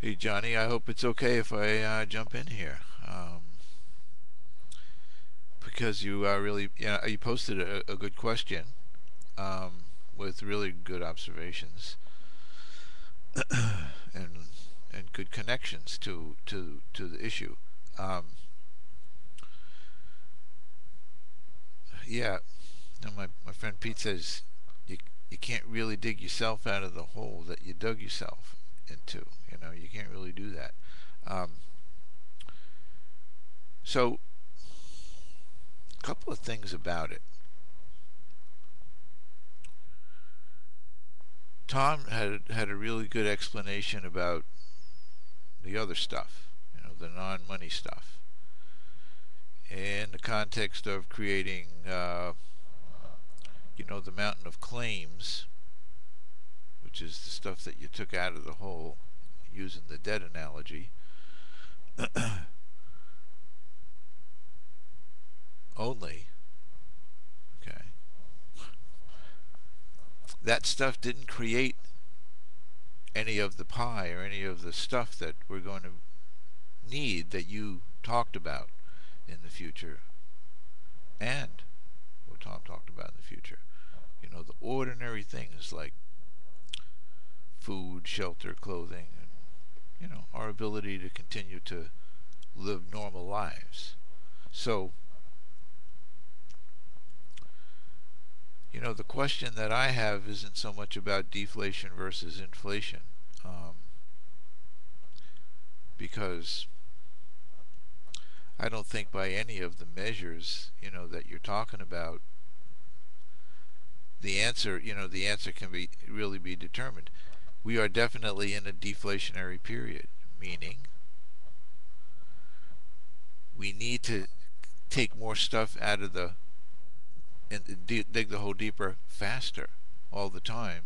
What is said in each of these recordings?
Hey Johnny, I hope it's okay if I jump in here, because you really, you posted a good question, with really good observations and good connections to the issue. Um, yeah, my friend Pete says you you can't really dig yourself out of the hole that you dug yourself into. You can't really do that. Um, so, a couple of things about it. Tom had a really good explanation about the other stuff, the non-money stuff, in the context of creating, the mountain of claims, which is the stuff that you took out of the hole, using the debt analogy, only. Okay, that stuff didn't create any of the pie or any of the stuff that we're going to need that you talked about in the future, and what Tom talked about in the future. The ordinary things like food, shelter, clothing, and our ability to continue to live normal lives. So, the question that I have isn't so much about deflation versus inflation, because I don't think by any of the measures that you're talking about, the answer can be really be determined. We are definitely in a deflationary period, meaning we need to take more stuff out of the and dig the hole deeper faster all the time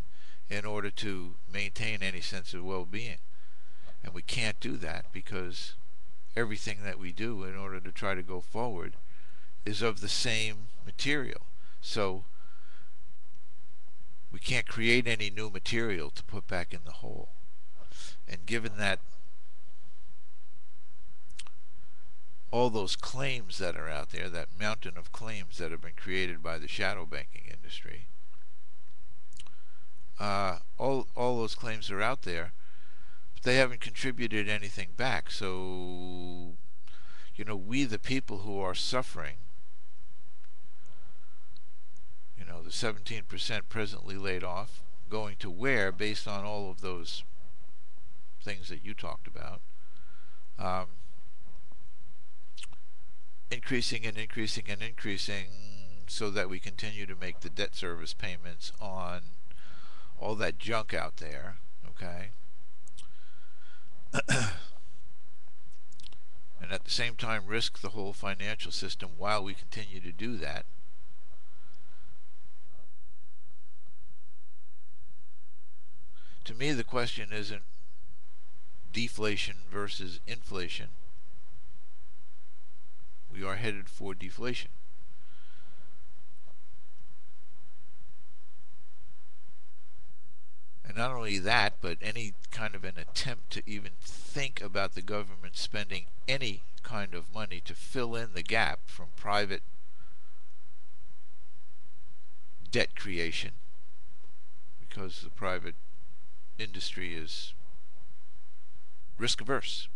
in order to maintain any sense of well-being. And we can't do that because everything that we do in order to try to go forward is of the same material. So we can't create any new material to put back in the hole. And given that all those claims that are out there, that mountain of claims that have been created by the shadow banking industry, all those claims are out there, but they haven't contributed anything back. So, we the people who are suffering, the 17% presently laid off, going to where based on all of those things that you talked about, um, increasing and increasing and increasing, so that we continue to make the debt service payments on all that junk out there. Okay. And at the same time risk the whole financial system while we continue to do that. To me, the question isn't deflation versus inflation. We are headed for deflation. And not only that, but any kind of an attempt to even think about the government spending any kind of money to fill in the gap from private debt creation, because the private industry is risk averse.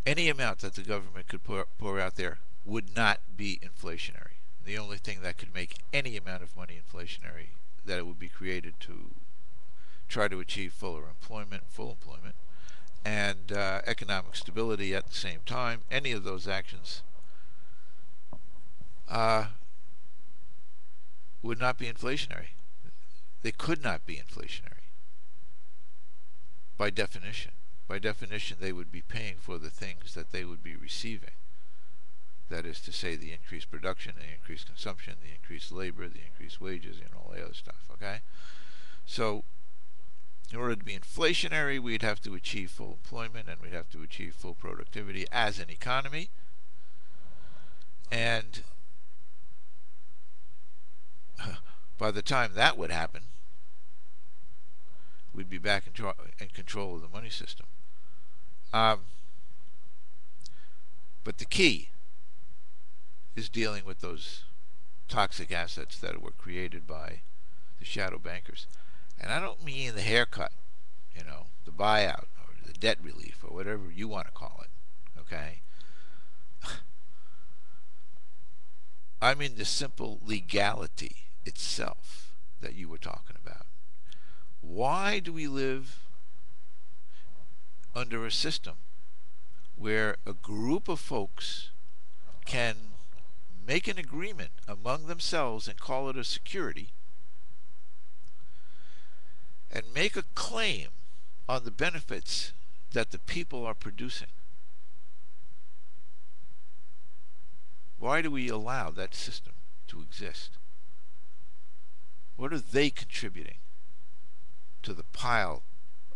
Any amount that the government could pour out there would not be inflationary. The only thing that could make any amount of money inflationary, that it would be created to try to achieve full employment, and economic stability at the same time. Any of those actions uh, would not be inflationary. They could not be inflationary by definition. By definition, they would be paying for the things that they would be receiving. That is to say, the increased production, the increased consumption, the increased labor, the increased wages, and all the other stuff. Okay? So, in order to be inflationary, we'd have to achieve full employment and we'd have to achieve full productivity as an economy. And by the time that would happen, we'd be back in control of the money system. Um, but the key is dealing with those toxic assets that were created by the shadow bankers. And I don't mean the haircut, the buyout or the debt relief or whatever you want to call it, okay? I mean the simple legality itself that you were talking about. Why do we live under a system where a group of folks can make an agreement among themselves and call it a security and make a claim on the benefits that the people are producing? Why do we allow that system to exist? What are they contributing to the pile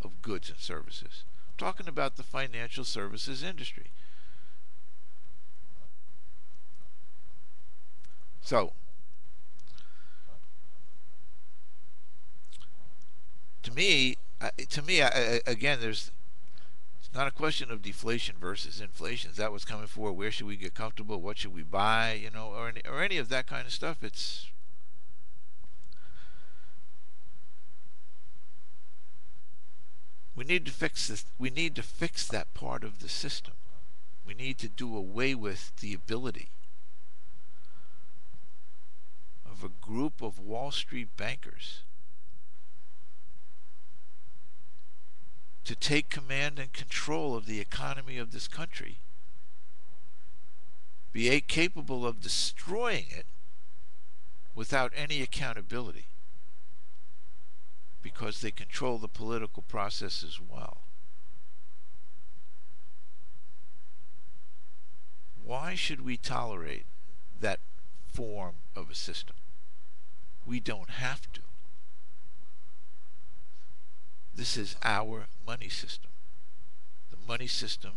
of goods and services? I'm talking about the financial services industry. So, to me, again, it's not a question of deflation versus inflation. Is that what's coming for? Where should we get comfortable? What should we buy? Or any of that kind of stuff. We need to fix this. We need to fix that part of the system. We need to do away with the ability of a group of Wall Street bankers to take command and control of the economy of this country, be capable of destroying it without any accountability, because they control the political process as well. Why should we tolerate that form of a system? We don't have to. This is our money system. The money system,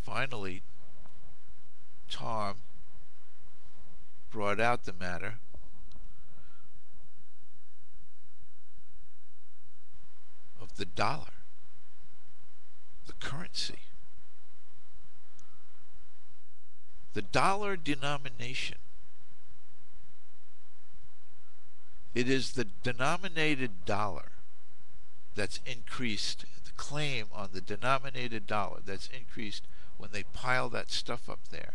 finally, Tom brought out the matter of the dollar, the currency. The dollar denomination. It is the denominated dollar that's increased, the claim on the denominated dollar that's increased when they pile that stuff up there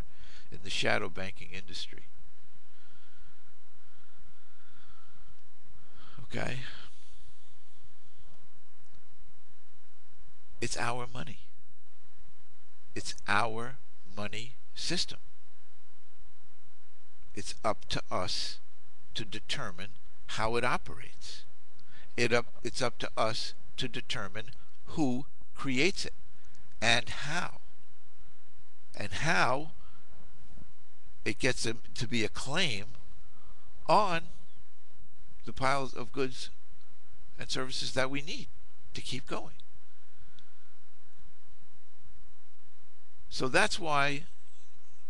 in the shadow banking industry. Okay? It's our money. It's our money system. It's up to us to determine how it operates. It's up to us to determine who creates it and how. And how it gets to be a claim on the piles of goods and services that we need to keep going. So that's why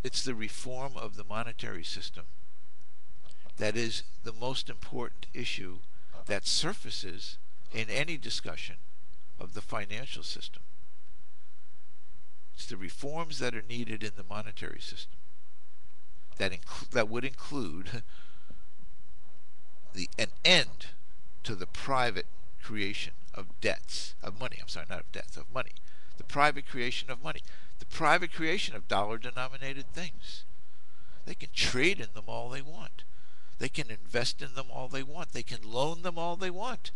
it's the reform of the monetary system that is the most important issue that surfaces in any discussion of the financial system. It's the reforms that are needed in the monetary system that would include an end to the private creation of debts, of money. I'm sorry, not of debts, of money. The private creation of money. The private creation of dollar-denominated things. They can trade in them all they want. They can invest in them all they want. They can loan them all they want.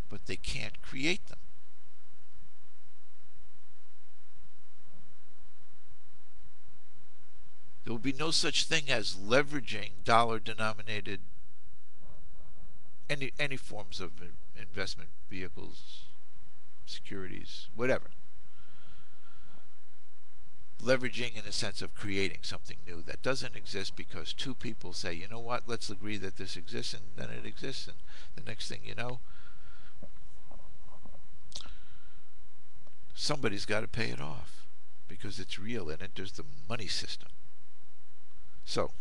But they can't create them. There will be no such thing as leveraging dollar-denominated any forms of investment vehicles, securities, whatever. Leveraging in the sense of creating something new that doesn't exist because two people say, you know what, let's agree that this exists, and then it exists, and the next thing you know, somebody's got to pay it off because it's real and enters the money system. So,